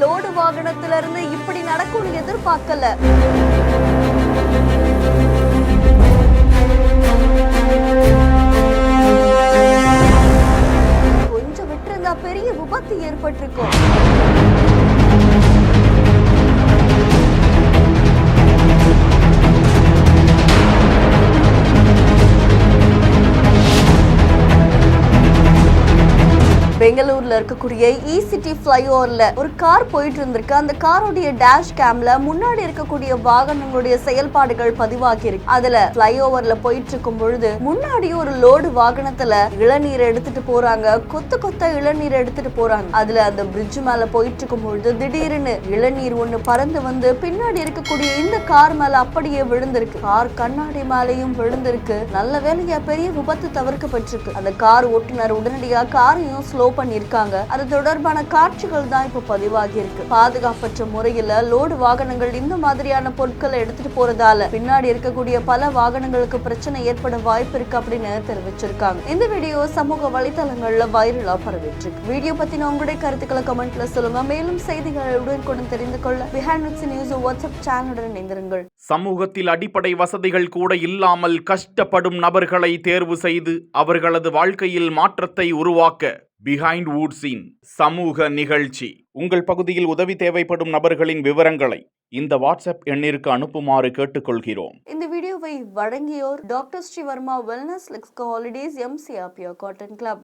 Load வாகனத்துல இருந்து இப்படி நடக்கும்னு எதிர்பார்க்கல. கொஞ்சம் விட்டிருந்தா பெரிய விபத்து ஏற்பட்டிருக்கும். பெங்களூர்ல இருக்கக்கூடிய இசிடி ஃபிளைஓவர்ல ஒரு கார் போயிட்டு இருந்திருக்கு. அந்த காரோடைய டேஷ் கேம்ல முன்னாடி இருக்கக்கூடிய வாகனங்களுடைய செயல்பாடுகள் பதிவாகி இருக்கு. அதுல ஃபிளைஓவர்ல போயிட்டு இருக்கும் பொழுது முன்னாடி ஒரு லோடு வாகனத்துல இளநீர் எடுத்துட்டு போறாங்க. கொத்த இளநீர் எடுத்துட்டு போறாங்க. அதுல அந்த பிரிட்ஜ் மேல போயிட்டு இருக்கும் பொழுது திடீர்னு இளநீர் ஒண்ணு பறந்து வந்து பின்னாடி இருக்கக்கூடிய இந்த கார் மேல அப்படியே விழுந்திருக்கு. கார் கண்ணாடி மேலையும் விழுந்திருக்கு. நல்ல வேலையா பெரிய விபத்து தவிர்க்கப்பட்டிருக்கு. அந்த கார் ஓட்டுநர் உடனடியா காரையும் ஸ்லோ பண்ணிருக்காங்க. அது தொடர்பான காட்சிகள் தான் இப்ப பதிவாகி இருக்கு. பாதுகாப்பற்ற முறையில லோடு வாகனங்கள் இந்த மாதிரியான பொருட்களை எடுத்துட்டு போறதால பின்னாடி இருக்கக்கூடிய பல வாகனங்களுக்கு பிரச்சனை ஏற்பட வாய்ப்பு இருக்கு அப்படின்னு தெரிவிச்சிருக்காங்க. இந்த வீடியோ சமூக வலைதளங்கள்ல வைரலா பரவிட்டு இருக்கு. வீடியோ பத்தின உங்களுடைய கருத்துக்களை கமெண்ட்ல சொல்லுங்க. மேலும் செய்திகளை உடனுக்குடன் தெரிந்து கொள்ள பிஹைண்ட் நியூஸ் வாட்ஸ்அப் சேனலுடன் இணைந்திருங்கள். சமூகத்தில் அடிப்படை வசதிகள் கூட இல்லாமல் கஷ்டப்படும் நபர்களை தேர்வு செய்து அவர்களது வாழ்க்கையில் மாற்றத்தை உருவாக்க பிஹைண்ட் வுட்ஸின் சமூக நிகழ்ச்சி. உங்கள் பகுதியில் உதவி தேவைப்படும் நபர்களின் விவரங்களை இந்த வாட்ஸ்அப் எண்ணிற்கு அனுப்புமாறு கேட்டுக்கொள்கிறோம். இந்த வீடியோவை வழங்கியோர் doctor Srivarma wellness Lexco holidays, MCR pure cotton club.